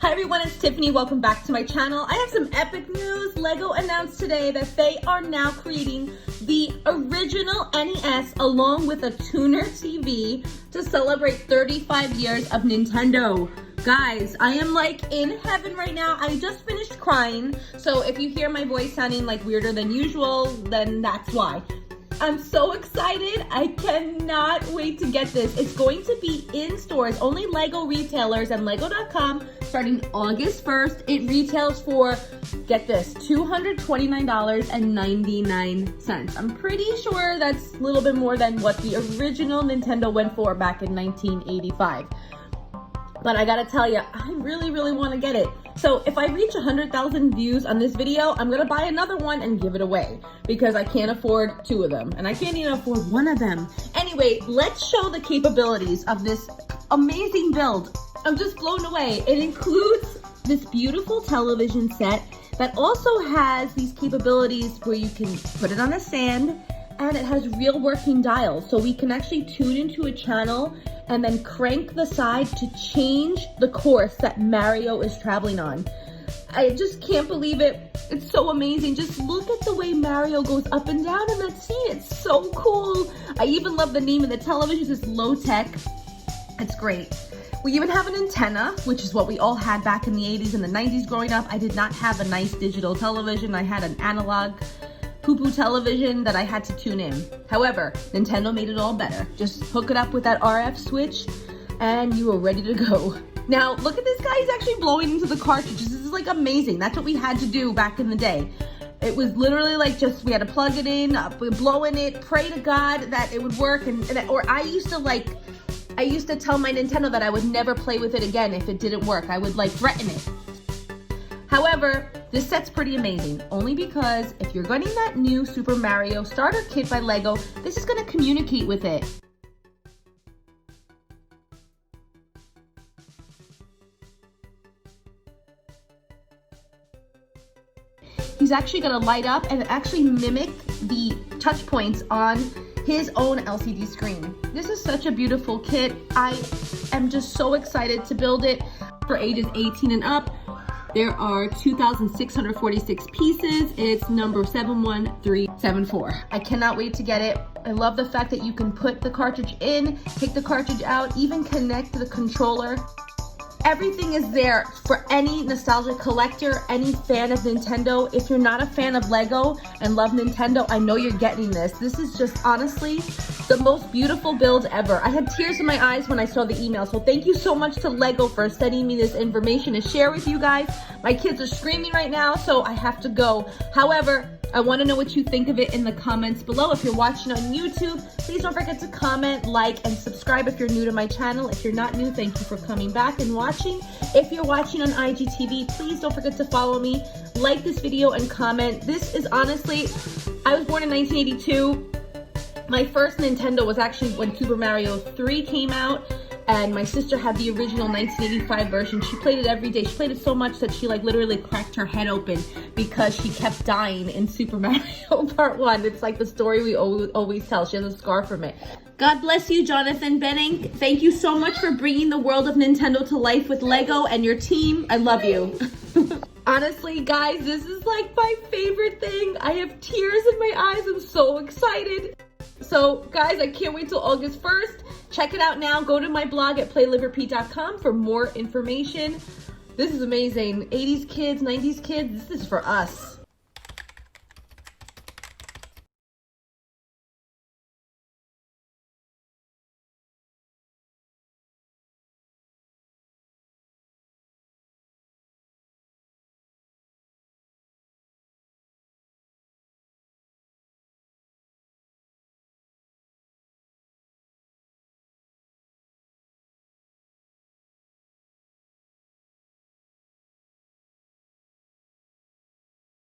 Hi everyone, it's Tiffany. Welcome back to my channel. I have some epic news. Lego announced today that they are now creating the original NES along with a tuner TV to celebrate 35 years of Nintendo. Guys, I am like in heaven right now. I just finished crying, so if you hear my voice sounding like weirder than usual, then that's why. I'm so excited. I cannot wait to get this. It's going to be in stores, only Lego retailers and Lego.com starting August 1st. It retails for, get this, $229.99. I'm pretty sure that's a little bit more than what the original Nintendo went for back in 1985. But I gotta tell you, I really want to get it. So if I reach 100,000 views on this video, I'm gonna buy another one and give it away because I can't afford two of them and I can't even afford one of them. Anyway, let's show the capabilities of this amazing build. I'm just blown away. It includes this beautiful television set that also has these capabilities where you can put it on a stand, and it has real working dials. So we can actually tune into a channel and then crank the side to change the course that Mario is traveling on. I just can't believe it. It's so amazing. Just look at the way Mario goes up and down in that scene. It's so cool. I even love the name of the television. It's low tech. It's great. We even have an antenna, which is what we all had back in the 80s and the 90s growing up. I did not have a nice digital television. I had an analog poo-poo television that I had to tune in. However, Nintendo made it all better. Just hook it up with that RF switch and you are ready to go. Now, look at this guy, he's actually blowing into the cartridges. This is like amazing. That's what we had to do back in the day. It was literally like just, we had to plug it in, blow in it, pray to God that it would work. Or I used to tell my Nintendo that I would never play with it again if it didn't work. I would like threaten it. However, this set's pretty amazing, only because if you're getting that new Super Mario Starter Kit by Lego, this is gonna communicate with it. He's actually gonna light up and actually mimic the touch points on his own LCD screen. This is such a beautiful kit. I am just so excited to build it for ages 18 and up. There are 2,646 pieces. It's number 71374. I cannot wait to get it. I love the fact that you can put the cartridge in, take the cartridge out, even connect the controller. Everything is there for any nostalgia collector, any fan of Nintendo. If you're not a fan of Lego and love Nintendo, I know you're getting this. This is just honestly the most beautiful build ever. I had tears in my eyes when I saw the email. So thank you so much to Lego for sending me this information to share with you guys. My kids are screaming right now, so I have to go. However, I want to know what you think of it in the comments below. If you're watching on YouTube, please don't forget to comment, like, and subscribe if you're new to my channel. If you're not new, thank you for coming back and watching. If you're watching on IGTV, please don't forget to follow me, like this video, and comment. This is honestly, I was born in 1982. My first Nintendo was actually when Super Mario 3 came out. And my sister had the original 1985 version. She played it every day. She played it so much that she like literally cracked her head open because she kept dying in Super Mario Part 1. It's like the story we always tell. She has a scar from it. God bless you, Jonathan Benning. Thank you so much for bringing the world of Nintendo to life with Lego and your team. I love you. Honestly, guys, this is like my favorite thing. I have tears in my eyes. I'm so excited. So guys, I can't wait till August 1st. Check it out now. Go to my blog at playliverepeat.com for more information. This is amazing. 80s kids, 90s kids, this is for us.